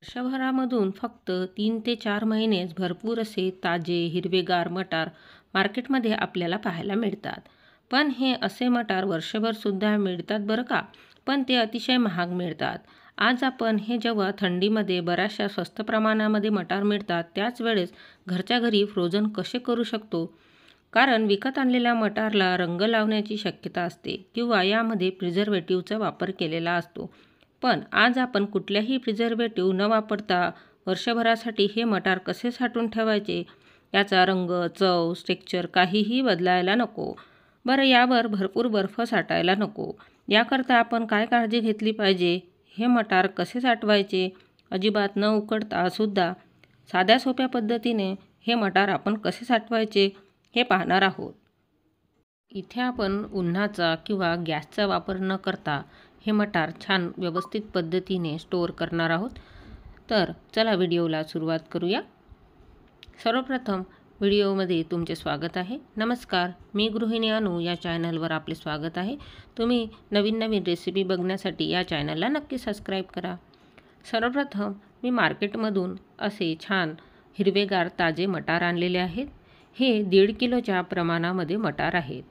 वर्षभरामधून फक्त 3 ते 4 महिनेच भरपूर असे ताजे हिरवेगार मटार मार्केटमध्ये आपल्याला पाहायला मिळतात. पण हे असे मटार वर्षभरसुद्धा मिळतात बरं का, पण ते अतिशय महाग मिळतात. आज आपण हे जेव्हा थंडीमध्ये बऱ्याचशा स्वस्त प्रमाणामध्ये मटार मिळतात त्याच वेळेस घरच्या घरी फ्रोझन कसे करू शकतो. कारण विकत आणलेल्या मटारला रंग लावण्याची शक्यता असते किंवा यामध्ये प्रिझर्वेटिव्हचा वापर केलेला असतो. पण आज आपण कुठल्याही प्रिझर्वेटिव्ह न वापरता वर्षभरासाठी हे मटार कसे साठवून ठेवायचे, याचा रंग, चव, टेक्स्चर काहीही बदलायला नको. बरं, यावर भरपूर बर्फ साठायला नको. याकरता आपण काय काळजी घेतली पाहिजे, हे मटार कसे साठवायचे, अजिबात न उकडता सुद्धा साध्या सोप्या पद्धतीने हे मटार आपण कसे साठवायचे हे पाहणार आहोत. इथे आपण उन्हाचा किंवा गॅसचा वापर न करता हे मटार छान व्यवस्थित पद्धतीने स्टोअर करणार आहोत. तर चला व्हिडिओला सुरुवात करूया. सर्वप्रथम व्हिडिओमध्ये तुमचे स्वागत आहे. नमस्कार, मी गृहिणी अनु या चॅनलवर आपले स्वागत आहे. तुम्ही नवीन नवीन रेसिपी बघण्यासाठी या चॅनलला नक्की सबस्क्राईब करा. सर्वप्रथम मी मार्केटमधून असे छान हिरवेगार ताजे मटार आणलेले आहेत. हे 1.5 किलोच्या प्रमाणामध्ये मटार आहेत.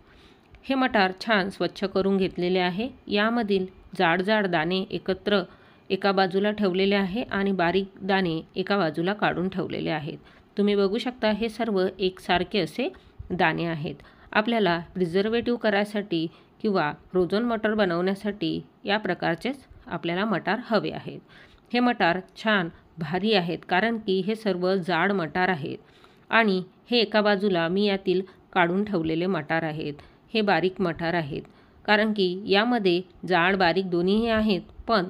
हे मटार छान स्वच्छ करून घेतलेले आहे. यामधील जाड जाड दाणे एकत्र एका बाजूला ठेवलेले आहे आणि बारीक दाणे एका बाजूला काढून ठेवलेले आहेत. तुम्ही बघू शकता हे सर्व एकसारखे असे दाणे आहेत. आपल्याला प्रिझर्वेटिव्ह करायसाठी किंवा फ्रोझन मटार बनवण्यासाठी या प्रकारचेच आपल्याला मटार हवे आहेत. हे मटार छान भारी आहेत कारण की हे सर्व जाड मटार आहेत आणि हे एका बाजूला मी यातील काढून ठेवलेले मटार आहेत. हे बारीक मटार आहेत कारण की यामध्ये जाड बारीक दोन्हीही आहेत, पण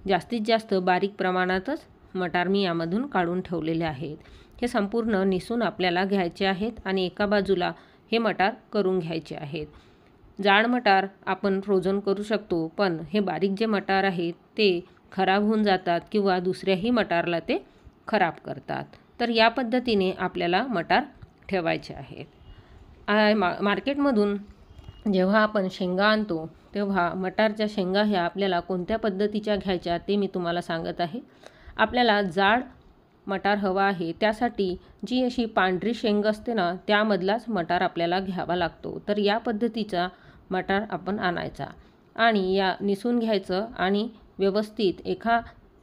जास्तीत जास्त बारीक प्रमाणातच मटार मी यामधून काढून ठेवलेले आहेत. हे संपूर्ण निसून आपल्याला घ्यायचे आहेत आणि एका बाजूला हे मटार करून घ्यायचे आहेत. जाड मटार आपण फ्रोझन करू शकतो, पण हे बारीक जे मटार आहेत ते खराब होऊन जातात किंवा दुसऱ्याही मटारला ते खराब करतात. तर या पद्धतीने आपल्याला मटार ठेवायचे आहेत. मार्केटमधून जेव्हा आपण शेंगा आणतो तेव्हा मटारच्या शेंगा ह्या आपल्याला कोणत्या पद्धतीच्या घ्यायच्या ते मी तुम्हाला सांगत आहे. आपल्याला जाड मटार हवा आहे, त्यासाठी जी अशी पांढरी शेंग असते ना त्यामधलाच मटार आपल्याला घ्यावा लागतो. तर या पद्धतीचा मटार आपण आणायचा आणि या निसून घ्यायचं आणि व्यवस्थित एका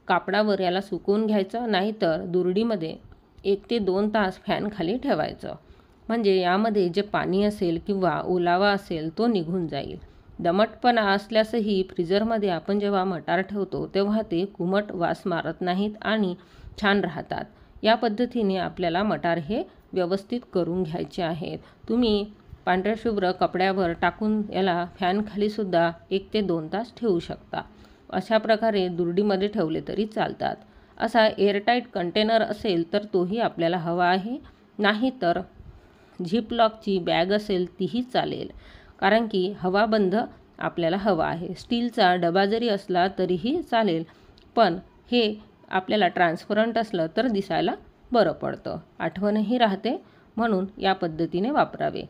कापडावर याला सुकवून घ्यायचं, नाहीतर दुरडीमध्ये 1 ते 2 तास फॅन खाली ठेवायचं. म्हणजे यामध्ये जे पाणी असेल किंवा ओलावा असेल तो निघून जाईल. दमटपणा असल्यासही फ्रीजरमध्ये आपण जेव्हा मटार ठेवतो तेव्हा ते कुमट वास मारत नाहीत आणि छान राहतात. या पद्धतीने आपल्याला मटार हे व्यवस्थित करून घ्यायचे आहेत. तुम्ही पांढऱ्या शुभ्र कपड्यावर टाकून याला फॅन खालीसुद्धा 1 ते 2 तास ठेवू शकता. अशा प्रकारे दुरडीमध्ये ठेवले तरी चालतात. असा एअरटाईट कंटेनर असेल तर तोही आपल्याला हवा आहे, नाही तर झिपलॉकची बॅग असेल तीही चालेल, कारण की हवाबंद आपल्याला हवा आहे. स्टीलचा डबा जरी असला तरीही चालेल, पण हे आपल्याला ट्रान्सपरंट असलं तर दिसायला बरं पडतं, आठवणही राहते, म्हणून या पद्धतीने वापरावे.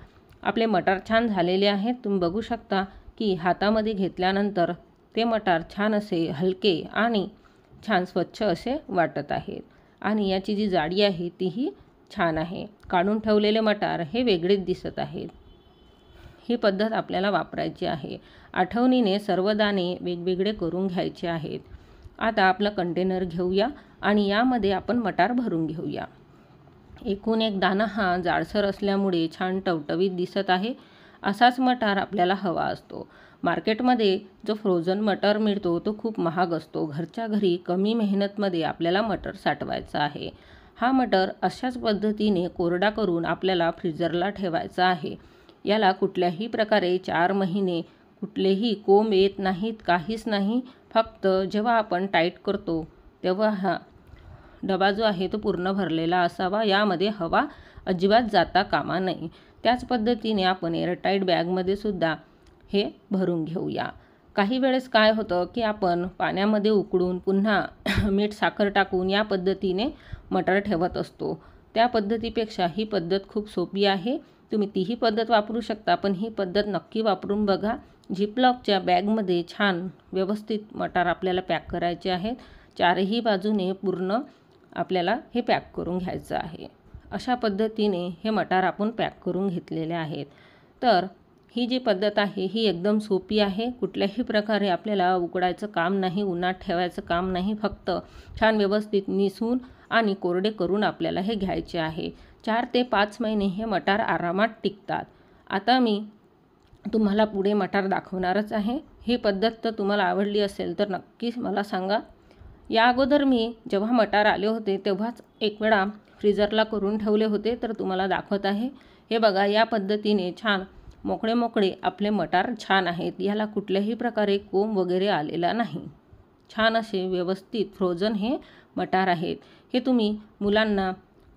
आपले मटार छान झालेले आहेत. तुम्ही बघू शकता की हातामध्ये घेतल्यानंतर ते मटार छान असे हलके आणि छान स्वच्छ असे वाटत आहेत आणि याची जी जाडी आहे तीही छान आहे. काढून ठेवलेले मटार हे वेगळेच दिसत आहेत. ही पद्धत आपल्याला वापरायची आहे. आठवणीने सर्व दाणे वेगवेगळे करून घ्यायचे आहेत. आता आपलं कंटेनर घेऊया आणि यामध्ये आपण मटार भरून घेऊया. एकूण एक दाणा हा जाडसर असल्यामुळे छान टवटवीत दिसत आहे. असाच मटार आपल्याला हवा असतो. मार्केटमध्ये जो फ्रोझन मटार मिळतो तो खूप महाग असतो. घरच्या घरी कमी मेहनतमध्ये आपल्याला मटार साठवायचा आहे. हा मटार अशाच पद्धतीने कोरडा करून आपल्याला फ्रीजरला ठेवायचा आहे. याला कुठल्याही प्रकारे 4 महिने कुठलेही कोंब येत नाहीत, काहीच नाही. फक्त जेव्हा आपण टाईट करतो तेव्हा हा डबा जो आहे तो पूर्ण भरलेला असावा. यामध्ये हवा अजिबात जाता कामा नये. त्याच पद्धतीने आपण एअरटाईट बॅगमध्ये सुद्धा हे भरून घेऊया. काही वेळेस काय होतं की आपण पाण्यामध्ये उकळून पुन्हा मीठ साखर टाकून या पद्धतीने मटार ठेवत असतो. त्या पद्धतीपेक्षा ही पद्धत खूप सोपी आहे. तुम्ही तीही पद्धत वापरू शकता, पण ही पद्धत नक्की वापरून बघा. झिपलॉकच्या बॅगमध्ये छान व्यवस्थित मटार आपल्याला पॅक करायचे आहेत. चारही बाजूने पूर्ण आपल्याला हे पॅक करून घ्यायचं आहे. अशा पद्धतीने हे मटार आपण पॅक करून घेतलेले आहेत. तर ही जी पद्धत आहे ही एकदम सोपी आहे. कुठल्याही प्रकारे आपल्याला उकडायचं काम नाही, उन्हात ठेवायचं काम नाही. फक्त छान व्यवस्थित निसून आणि कोरडे करून आपल्याला हे घ्यायचे आहे. 4 ते 5 महिने हे मटार आरामात टिकतात. आता मी तुम्हाला पुढे मटार दाखवणारच आहे. ही पद्धत तर तुम्हाला आवडली असेल तर नक्कीच मला सांगा. या अगोदर मी जेव्हा मटार आले होते तेव्हाच एक वेळा फ्रीजरला करून ठेवले होते, तर तुम्हाला दाखवत आहे. हे बघा, या पद्धतीने छान मोकळे मोकळे आपले मटार छान आहेत. याला कुठल्याही प्रकारे कोंब वगैरे आलेला नाही. छान असे व्यवस्थित फ्रोझन हे मटार आहेत. हे तुम्ही मुलांना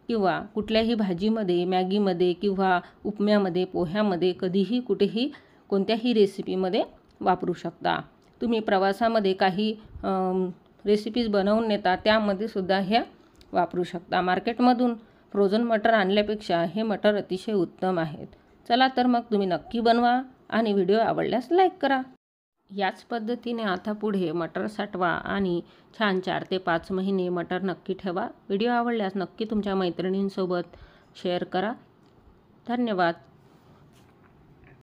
किंवा कुठल्याही भाजीमध्ये, मॅगीमध्ये किंवा उपम्यामध्ये, पोह्यामध्ये, कधीही कुठेही कोणत्याही रेसिपीमध्ये वापरू शकता. तुम्ही प्रवासामध्ये काही रेसिपीज बनवून नेता त्यामध्ये सुद्धा ह्या वापरू शकता. मार्केटमधून फ्रोझन मटर आणल्यापेक्षा हे मटर अतिशय उत्तम आहेत. चला तर मग तुम्ही नक्की बनवा आणि व्हिडिओ आवडल्यास लाईक करा. याच पद्धतीने आता पुढे मटर साठवा आणि छान 4 ते 5 महिने मटर नक्की ठेवा. व्हिडिओ आवडल्यास नक्की तुमच्या मैत्रिणींसोबत शेअर करा. धन्यवाद.